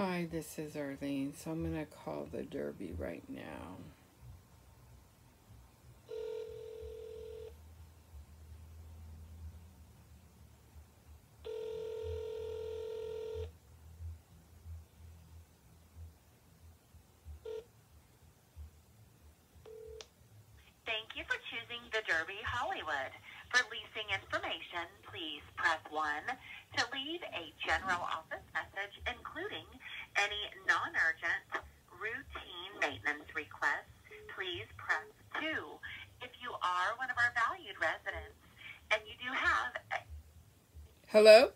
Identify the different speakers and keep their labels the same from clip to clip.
Speaker 1: Hi, this is Arlene. So I'm going to call the Derby right now.
Speaker 2: Thank you for choosing the Derby Hollywood. For leasing information, please press 1. To leave a general office message, including any non-urgent, routine maintenance requests, please press 2. If you are one of our valued residents and you do have
Speaker 1: Hello?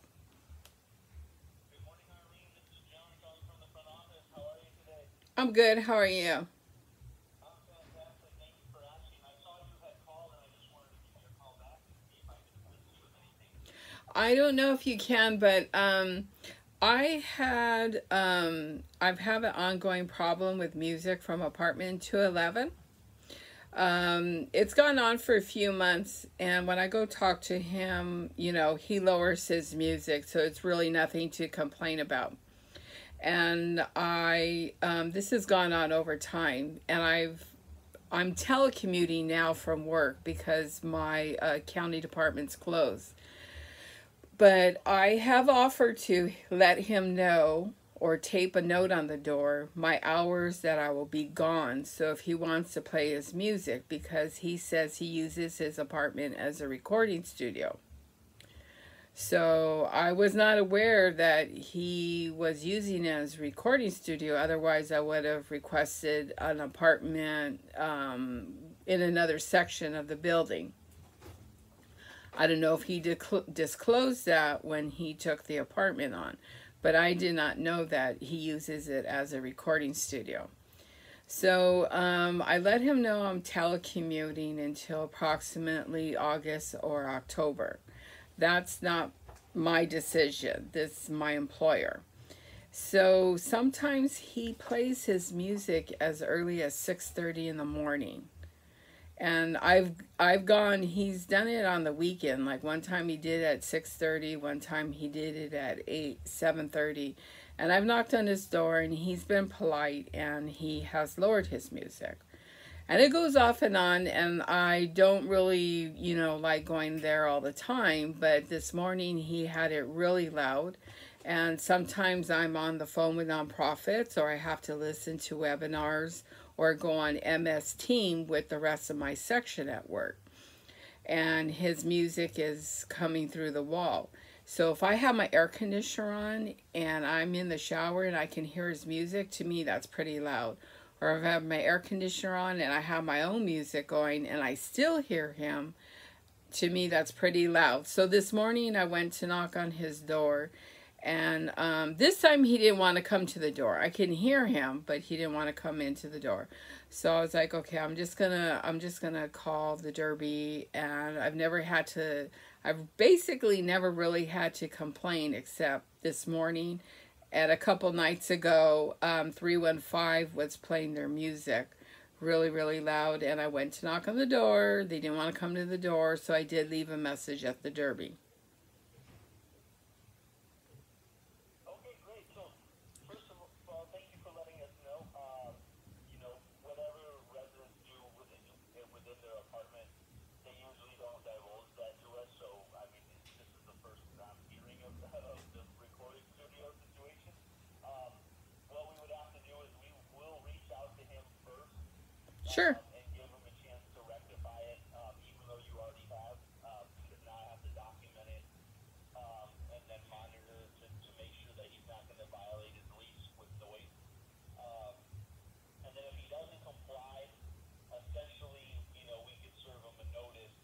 Speaker 3: Good morning, Arlene. This is John calling from the front office. How are you today?
Speaker 1: I'm good. How are you?
Speaker 3: I'm fantastic. Thank you for asking. I saw you had called, and I just wanted to give you a call back and see if I could assist you with anything.
Speaker 1: I don't know if you can, but I've had an ongoing problem with music from apartment 211. It's gone on for a few months, and when I go talk to him, he lowers his music, so it's really nothing to complain about. And this has gone on over time, and I'm telecommuting now from work because my county department's closed. But I have offered to let him know or tape a note on the door my hours that I will be gone. So if he wants to play his music, because he says he uses his apartment as a recording studio. So I was not aware that he was using it as a recording studio. Otherwise, I would have requested an apartment in another section of the building. I don't know if he disclosed that when he took the apartment on, but I did not know that he uses it as a recording studio. So I let him know I'm telecommuting until approximately August or October. That's not my decision. This is my employer. So sometimes he plays his music as early as 6:30 in the morning. And he's done it on the weekend. Like one time he did it at 6:30, one time he did it at 7:30. And I've knocked on his door and he's been polite and he has lowered his music. And it goes off and on, and I don't really, like going there all the time. But this morning he had it really loud. And sometimes I'm on the phone with nonprofits, or I have to listen to webinars or go on MS Team with the rest of my section at work. And his music is coming through the wall. So if I have my air conditioner on and I'm in the shower and I can hear his music, to me that's pretty loud. Or if I have my air conditioner on and I have my own music going and I still hear him, to me that's pretty loud. So this morning I went to knock on his door, and this time he didn't want to come to the door. I can hear him, but he didn't want to come into the door. So I was like, okay, I'm just gonna call the Derby. And I've basically never really had to complain except this morning. And a couple nights ago, 315 was playing their music really, really loud. And I went to knock on the door. They didn't want to come to the door, so I did leave a message at the Derby.
Speaker 3: Okay, great. So, first of all, thank you for letting us know. Whatever residents do within their apartment, they usually don't divulge that to us. So, I mean, this is the first I'm hearing of the recording studio situation. What we would have to do is we will reach out to him first.
Speaker 1: Sure.
Speaker 3: And give him a chance to rectify it, even though you already have. Because now I have to document it and then monitor to make sure that he's not going to violate his lease with noise. And then if he doesn't comply, essentially, we could serve him a notice,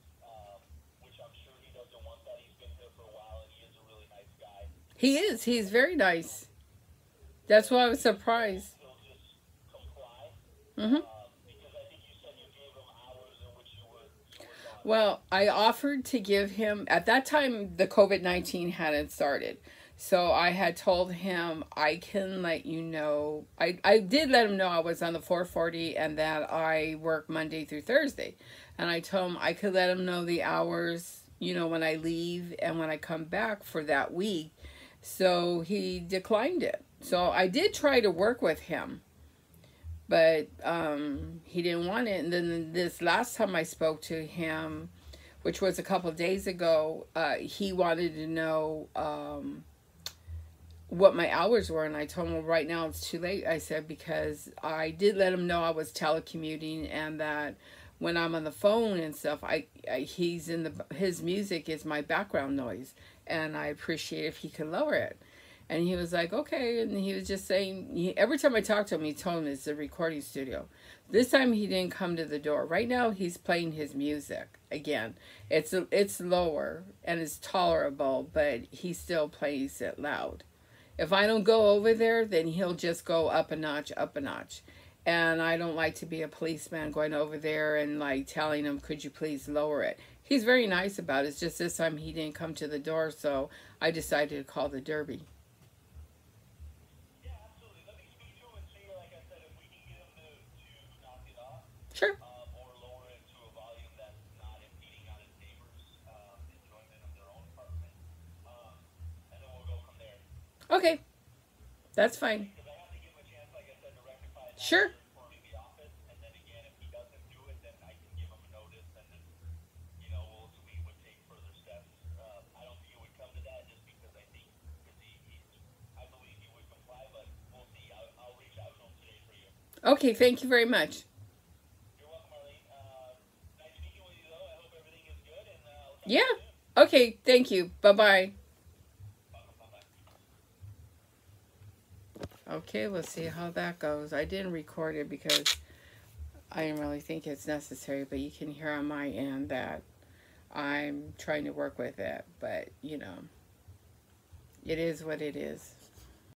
Speaker 3: which I'm sure he doesn't want that. He's been here for a while and he is a really nice guy.
Speaker 1: He is. He's very nice. That's why I was surprised.
Speaker 3: He'll just comply.
Speaker 1: Mm-hmm.
Speaker 3: Because I think you said you gave him hours in which you were gone.
Speaker 1: Well, I offered to give him, at that time, the COVID-19 hadn't started. So I had told him, I can let you know. I did let him know I was on the 440 and that I work Monday through Thursday. And I told him I could let him know the hours, when I leave and when I come back for that week. So he declined it. So I did try to work with him, but he didn't want it. And then this last time I spoke to him, which was a couple of days ago, he wanted to know what my hours were, and I told him, well, right now it's too late. I said, because I did let him know I was telecommuting, and that when I'm on the phone and stuff, his music is my background noise, and I appreciate if he could lower it. And he was like, okay. And he was just saying, every time I talked to him, he told me it's a recording studio. This time he didn't come to the door. Right now he's playing his music again. It's lower and it's tolerable, but he still plays it loud. If I don't go over there, then he'll just go up a notch, up a notch. And I don't like to be a policeman going over there and like telling him, could you please lower it? He's very nice about it. It's just this time he didn't come to the door, so I decided to call the Derby.
Speaker 3: Yeah, absolutely. Let me speak to him and see, like I said, if we can get him to knock it off.
Speaker 1: Sure.
Speaker 3: Or lower it to a volume that's not impeding on his neighbors' enjoyment of their own apartment. And then we'll go from there.
Speaker 1: Okay. That's fine.
Speaker 3: Because I have to give him a chance, like I said, to rectify that.
Speaker 1: Sure.
Speaker 3: For the office. And then again, if he doesn't do it, then I can give him a notice. And then, we would take further steps. I don't think it would come to that just because I think, I believe he would comply, but we'll see. I'll reach out to him today for you.
Speaker 1: Okay, thank you very much.
Speaker 3: You're welcome, Marlene. Nice speaking with you, though. I hope everything is good, and I'll talk to
Speaker 1: Yeah.
Speaker 3: you soon.
Speaker 1: Okay, thank you. Bye-bye. Okay, we'll see how that goes. I didn't record it because I didn't really think it's necessary, but you can hear on my end that I'm trying to work with it. But, it is what it is.